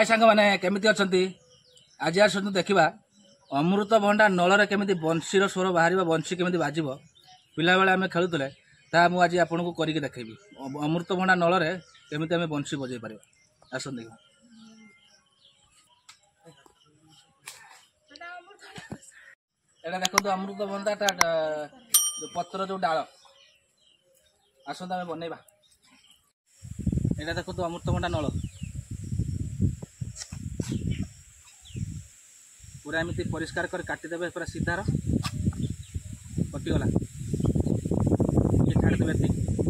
हाय सांग मैंने केमिति अछंती आज आसतु देखा अमृतभंडा नल केमिति बंशीर स्वर बाहर बंशी केमिति बाजिब पिला बेले आम खेलुले ता मु आज आपन को करके देखैबी अमृतभंडा नल केमिति आम बंशी बजै पार आसन देखा एटा देखो अमृतभंडा पत्र जो डाल आसत आम बनैबा एटा देखो अमृतभंडा नल पूरा एमती परिष्कार कर काटिदेवे पूरा सीधार कटिगला ये छाड़देवे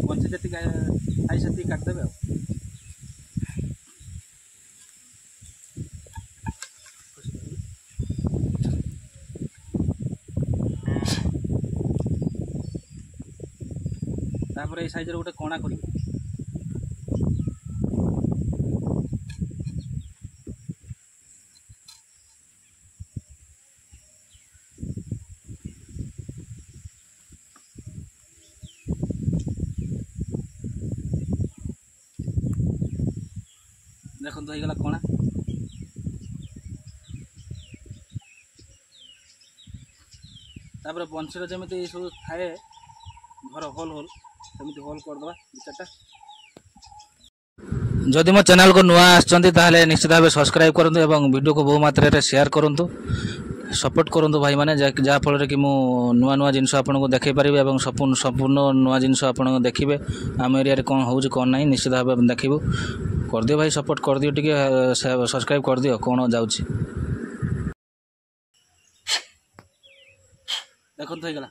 बंशी जी खाई से काटिदेवे तापर ये साइज गोटे कणा कर देखो होगा कणा तापर बंशीर जमी सब थाए घर होल होल सेमती होल करदे चार्टा जदि मो चैनल को नुआ आसते निश्चित भाव सब्सक्राइब करूँ और वीडियो को बहु मात्रा शेयर करूँ सपोर्ट करूँ भाई मैंने जहाँफल कि नुआ नुआ जिनस आपको देखी पारि और संपूर्ण नुआ जिनस आप देखिए आम एरिया कौन हो कौन ना निश्चित भाव देखू कर दियो भाई सपोर्ट कर दियो टिके सब्सक्राइब कर दियो कौन जाऊँच देखो तो होगा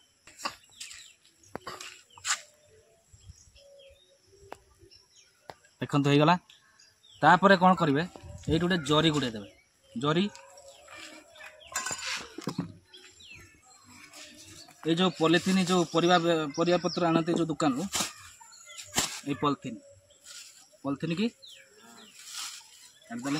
देखो तो होगा तापर कौन करेंगे ये गोटे जरी गुड़े देवे जरी ये जो पॉलिथीन जो परिया पत्र आनते जो दुकान रू ये पॉलिथीन की काटदेले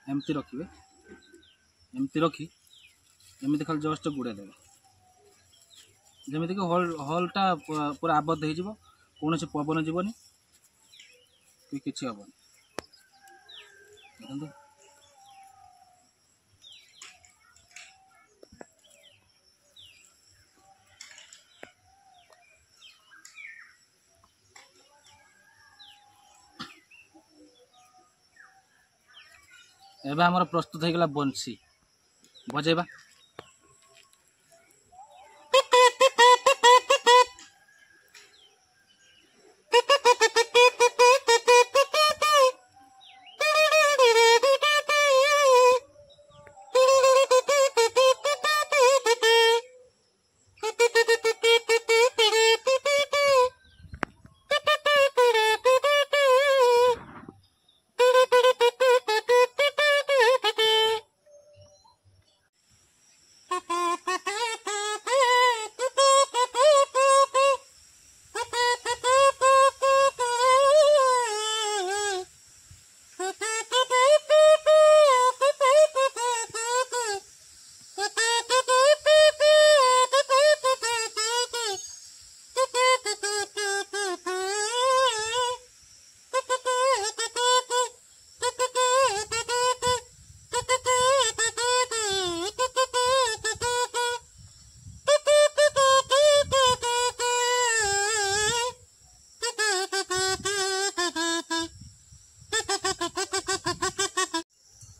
एमती रखिए एमती रखी एमती खाली जस्ट गुड़े देवे जमीक हॉलटा पूरा आबद्ध हो कौन से पवन जीवनी कि हेनी देखो एबा हमर प्रस्तुत हो गला बंशी बजेबा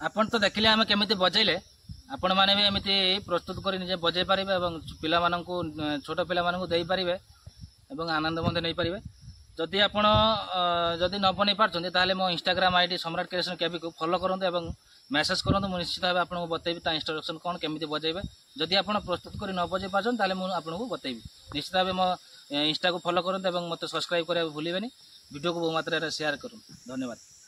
आपण तो देखिले आम केमिति बजेले आपण माने भी एमिति प्रस्तुत कर निजे बजे पारे और पिला माननकु छोट पिला माननकु देई पारिबे एवं आनंद मध्य नहीं पारिबे जदि आपण जदि न बनै पारछन्ते ताले मो इंस्टाग्राम आईडी सम्राट क्रिएशन केबी को फॉलो करंतु एवं मेसेज करंतु मु निश्चित भाव आपन को बतेबी ता इंस्ट्रक्शन कोन केमिति बजेबे जदि आपण प्रस्तुत कर न बजे पारछन ताले मु आपन को बतेबी निश्चित भाव मो इंस्टा को फॉलो करंतु एवं मते सब्सक्राइब करे भूलिबेनी वीडियो को बहु मात्रा रे शेयर करंतु धन्यवाद।